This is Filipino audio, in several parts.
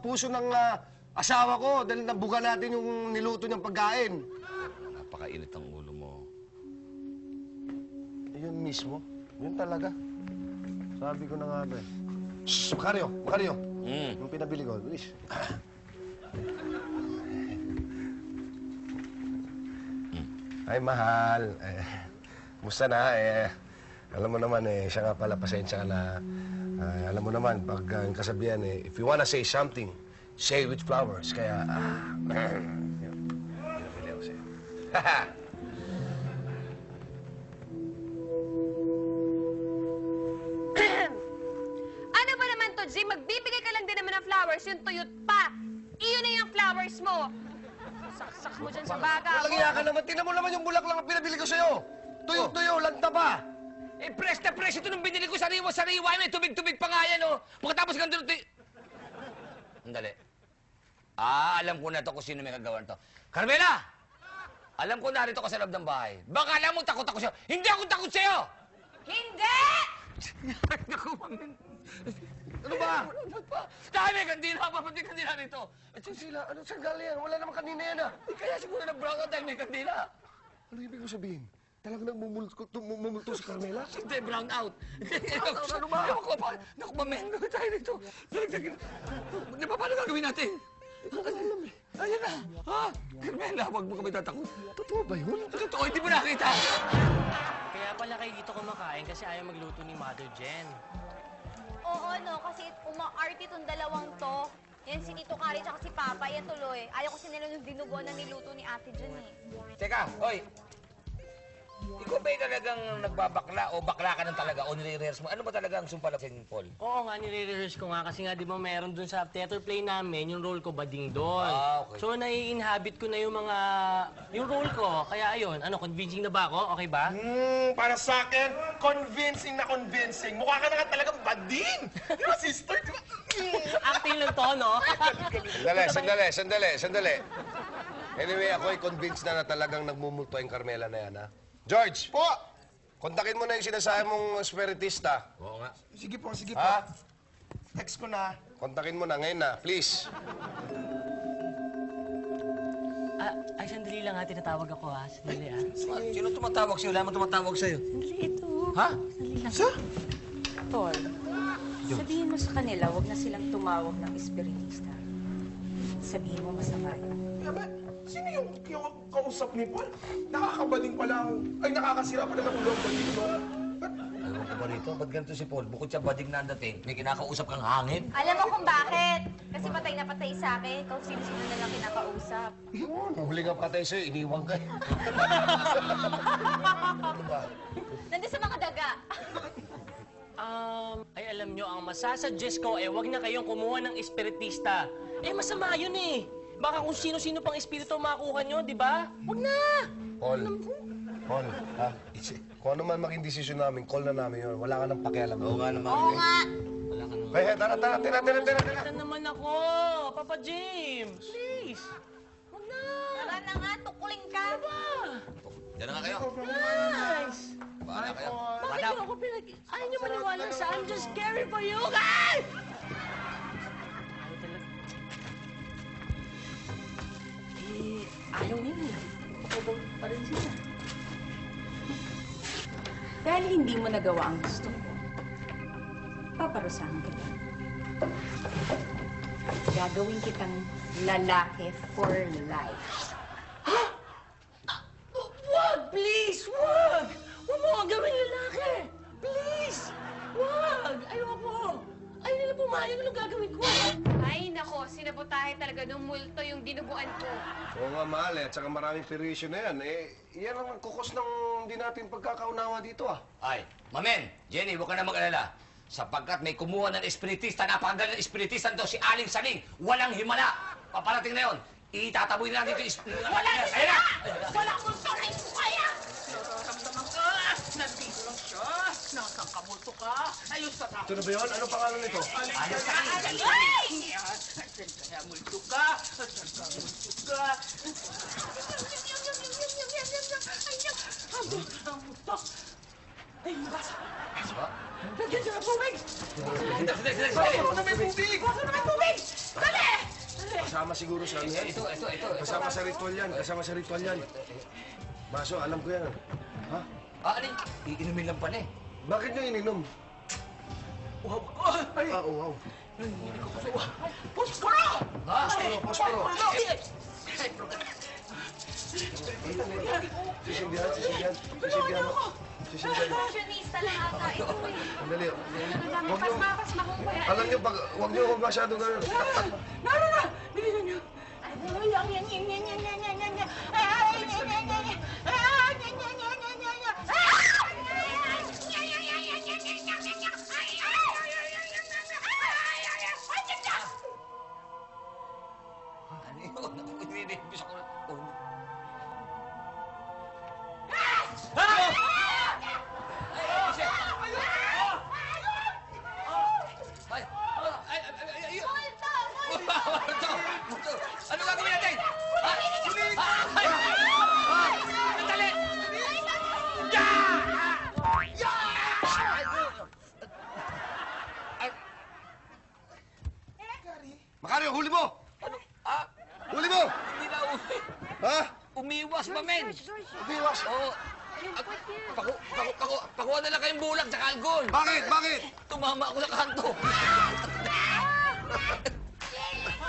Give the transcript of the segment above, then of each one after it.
puso ng asawa ko dahil nabuga natin yung niluto niyang pagkain. Napakainit ang ulo mo. Yun mismo. Yun talaga. Sabi ko na nga ba eh. Shhh! Macario! Macario! Yung pinabili ko. Bilis. Ay, mahal. Musta na? Alam mo naman siya nga pala, pasensya ka na. Alam mo naman, pag ang kasabihan if you wanna say something, say with flowers. Kaya, yun. Pinabili ako sa'yo. Ano ba naman to, Jim? Magbibigay ka lang din naman ng flowers, yung tuyot pa. Iyon na yung flowers mo. Saksak mo dyan sa baga Walang iya ka naman. Tingnan mo naman yung bulaklak na pinabili ko sa'yo. Tuyo-tuyo, lanta pa. Press na press ito nung binili ko sariwa-sariwa. May tubig-tubig pa nga yan, oh. Pagkatapos ganito, Andali. Alam ko na to kung sino may kagawan to. Carmela! Alam ko narito ka sa loob ng bahay. Baka alam mo takot ako sa'yo. Hindi ako takot sa'yo! Hindi! Naku, Mamen. Ano ba? Dahil may kandila, papating kandila rito. At sila, ano saan galing yan? Wala naman kanina yan Kaya siguro na-brown out dahil may kandila. Ano ibig ko sabihin? Talagang nagmumulto si Carmela? Hindi, brown out. Ano ba? Naku, Mamen, ano tayo rito? Di ba, paano gagawin natin? Ayan na. Ha? Carmela, huwag mo kami tatakot. Totoo ba yun? Totoo, hindi mo nakita. Kaya pala kayo dito kumakain kasi ayaw magluto ni Mother Jen. Oo, no, kasi umaarte itong dalawang to. Yan si Tito Kari tsaka si Papa, yan tuloy. Ayaw kasi nila yung dinuguan na niluto ni Ate Jen eh. Teka, oy. Ikaw ba'y talagang nagbabakla o bakla ka ng talaga o nire-rehearse mo? Ano ba talaga ang sumpala sa Paul? Oo nga, nire-rehearse ko nga kasi nga di ba meron dun sa theater play namin, yung role ko bading doon. Okay. So nai-inhabit ko na yung role ko. Kaya ayun, ano, convincing na ba ako? Okay ba? Para sa akin, convincing na convincing. Mukha ka na nga talagang bading. Di ba, sister? Di ba? Acting lang to, no? Sandali. Anyway, ako'y convinced na talagang nagmumulto yung Carmela na yan, ha? George! Po! Kontakin mo na yung sinasabi mong spiritista. Oo nga. Sige po. Ha? Text ko na. Kontakin mo na ngayon na, please. Ay, sandali lang ha, tinatawag ako ha. Sandali ha. Sino tumatawag sa'yo? Wala mo tumatawag sa'yo. Sandali ito. Ha? Sandali lang. Tol, sabihin mo sa kanila, huwag na silang tumawag ng espiritista. Sabihin mo masama yun. Sino yung kausap ni Paul? Nakakabading pa lang. Ay, nakakasira pa ng ulo ang bading, no? Ewan ko ba rito? Ba't ganito si Paul? Bukod sa bading na ang dating, may kinakausap kang hangin? Alam mo kung bakit? Kasi patay na patay sa akin. Kung sino-sino na lang kinakausap. Ang huli nga patay sa'yo, iniwan ka. Nandun sa mga daga. Ay alam nyo, ang masasuggest ko wag na kayong kumuha ng espiritista. Masama yun eh. Baka kung sino-sino pang espiritu makuha nyo, di ba? Wag na! Paul, ha? Kung ano man maging desisyon namin, call na namin yun. Wala ka nang pakialam. Oo nga naman. Oo nga. Wala ka naman. Hey, tara. Ito naman ako, Papa James. Please. Wag na! Tara na nga, tukuling ka. Diyan na nga kayo. Nice! Bahala kayo. Bakit nyo ako ayaw nyo maniwala sa I'm just scary for you guys! Ayaw nila. Ayaw pa rin sila. Dahil hindi mo nagawa ang gusto ko, paparusahan kita. Gagawin kitang lalaki for life. Wag! Please! Wag! Huwag mo akong gawin lalaki! Please! Wag! Ayoko! Ayaw nila pumayag. Anong gagawin ko? Ay, nako, sinabotahe talaga nung multo yung dinuguan ko. Oo nga, mahal At saka maraming perwisyo na yan. Yan ang kukos ng hindi natin pagkakaunawa dito, Ay, Mamen, Jenny, huwag ka na mag-alala. Sapagkat may kumuha ng espiritista, napakagaling ng espiritista to, si Aling Saling. Walang himala. Paparating na yun. Itataboy na natin ito. Wala na siya! Wala kong sanay mo kaya! Nararamdaman ka! Nandito lang siya! Nakakamulto ka! Ayos ka Ito na ba yun? Ano pangalan nito? Aling Saling. Ay! Saan kaya multo ka? Saan ka multo ka? Ang multo! Ay, basa! Lagyan siya ng tubig! Sandali. Basa na may tubig! Basa na may tubig! kasama siguro sa ano yan. Ito. Kasama sa ritual yan. Kasama sa ritual yan. Baso, alam ko yan. Ha? Alin? Iinumin lang pala eh. Bakit nyo ininom? Wow! Ay! Ah, wow. Posporo! Ha? Posporo. Ay! Sisindihan. Fashionista lang ata ito eh. Sandali. Huwag nyo, Pasma kung kaya. alam nyo, huwag nyo masyadong gano'n. Nara! Bilisan niyo! Ano yun? Hindi ko na. Ano gagawin natin? Ha? Sandali! Macario, huli mo! Ano? Ah, Huli mo! hindi na uwi. Ha? Umiwas pa, men. Umiwas. Oo. Pakuha na lang kayong bulak sa alcohol. Bakit? Bakit? Tumama ako sa kanto.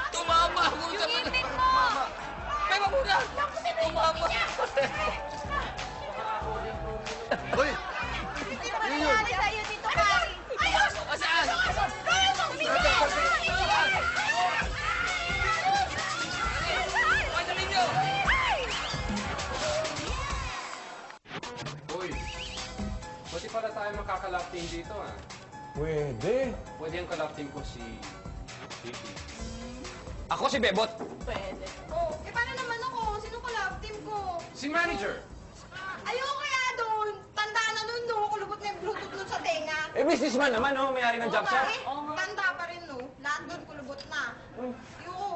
Tumama ako sa kanto. Ipin mo! Teka muna. Tumama. Hoy! Ano nangyari sa'yo dito, Kari? Saan? Pagdalin niyo. Uy, pwede pala tayo makakalap team dito, ah. Pwede. Pwede ang kalap team ko si Vicky. Ako si Bebot. Oh, eh paano naman ako? Sino ka love team ko? Si manager! Ayoko kaya doon. Tanda na nun, no? Kulubot na yung bluetooth nun sa tenga. Eh, businessman naman, no? May-ari ng job siya. Tanda pa rin, no? Lahat doon kulubot na. Ayoko.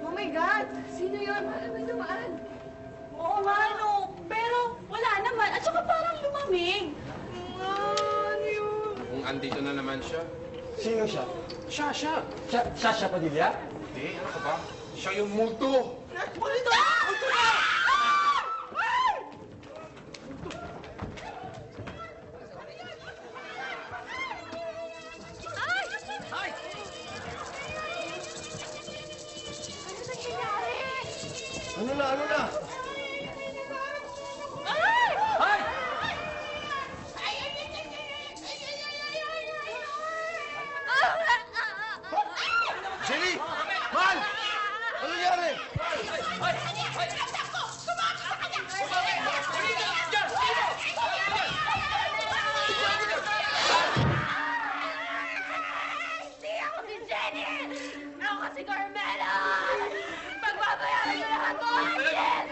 Oh my God! Sino yun? Alam mo naman. Oo nga, no. Pero wala naman. At saka parang lumamig. Ano yun? Kung andito na naman siya. Sino siya? Siya! Sasha Padilla? Hindi, ano ka ba? Siya yung multo! Multo! Multo na! Ay! Ano nangyayari? Ano na? Ay! Shelly! Mal! Ano nangyari? Hindi ako si Jenny! Ako si Carmela! Pagbabayaran ko lahat mo! Jen!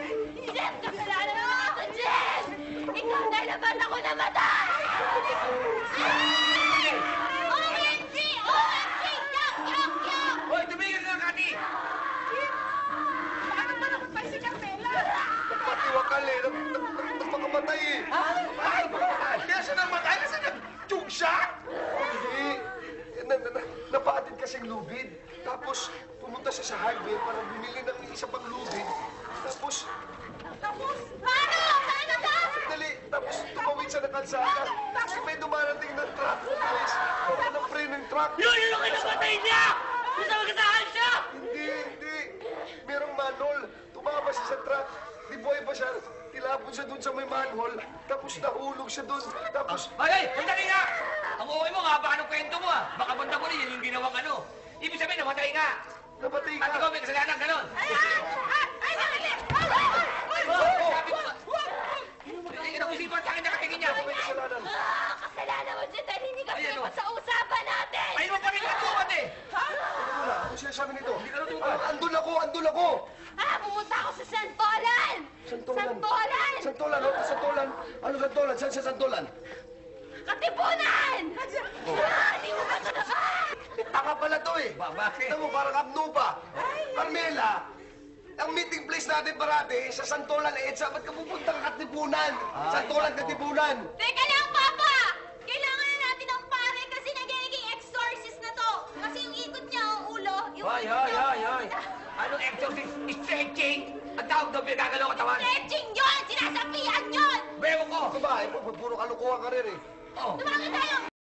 Jen! Kasalanan mo ako, Jen! Ikaw na naman ako namatay! OMG! OMG! Yak! Hoy, tumigil ka, Kati! Paano ba naman pa si Carmela? Patiwakal eh. Nagpakamatay eh. Hindi siya namatay kasi nag-tube siya! Hindi. Napatid kasing lubid. Tapos pumunta siya sa highway para bumili ng isa pang lubid. Tapos, Ano? Ano ka? dali. Tapos tumawid siya ng kalsada. Kasi may dumarating na truck. Guys, wala ng frame ng truck. Yun ang kinapatay niya! Gusto magkasaan siya! Hindi. Merong manhole. Tumama siya sa truck. Di buhay pa siya. Tilapon siya dun sa may manhole. Tapos nahulog siya dun. Tapos, Ay! Sandali nga! Ang okay mo, haba ng kwento mo, ah. Baka banda mo rin, yan yung ginawang ano. Ibig sabihin, namatay nga. nabatay At ikaw ka. may kasalanan, ganon. Ay, nakali! Sabi ko, hindi ka nakusipan sa akin nakatingin niya. May kasalanan. Kasalanan mo dyan dahil hindi ka Ayan, pinipot oh. sa usapan natin! Ayun mo pa rin katumat eh. Wala. Ano sinasabi nito? Hindi ka natutupan. Andun ako. Pumunta ako sa Santolan! Santolan! Santolan, ano? Santolan. Ano Santolan? Saan sa Santolan? Katipunan! Hindi mo ba ito na? Taka pala to eh. Bakit? Tignan mo, parang Camp Nou pa. Carmela, ang meeting place natin parati sa Santolan EDSA. Ba't ka pupuntang Katipunan? Santolan, Katipunan. Teka lang, Papa! Kailangan na natin ng pare kasi nagiging exorcist na to. Kasi yung ikot niya, ang ulo, yung ikot niya, Hoy! Anong exorcist? Stretching! Ang tawag doon, pinagagalaw katawan! Stretching yun! Sinasabihan yun! Bewo ko! Ito ba? Puro kalukuhan ka rin eh. Oh. Tumawag tayo!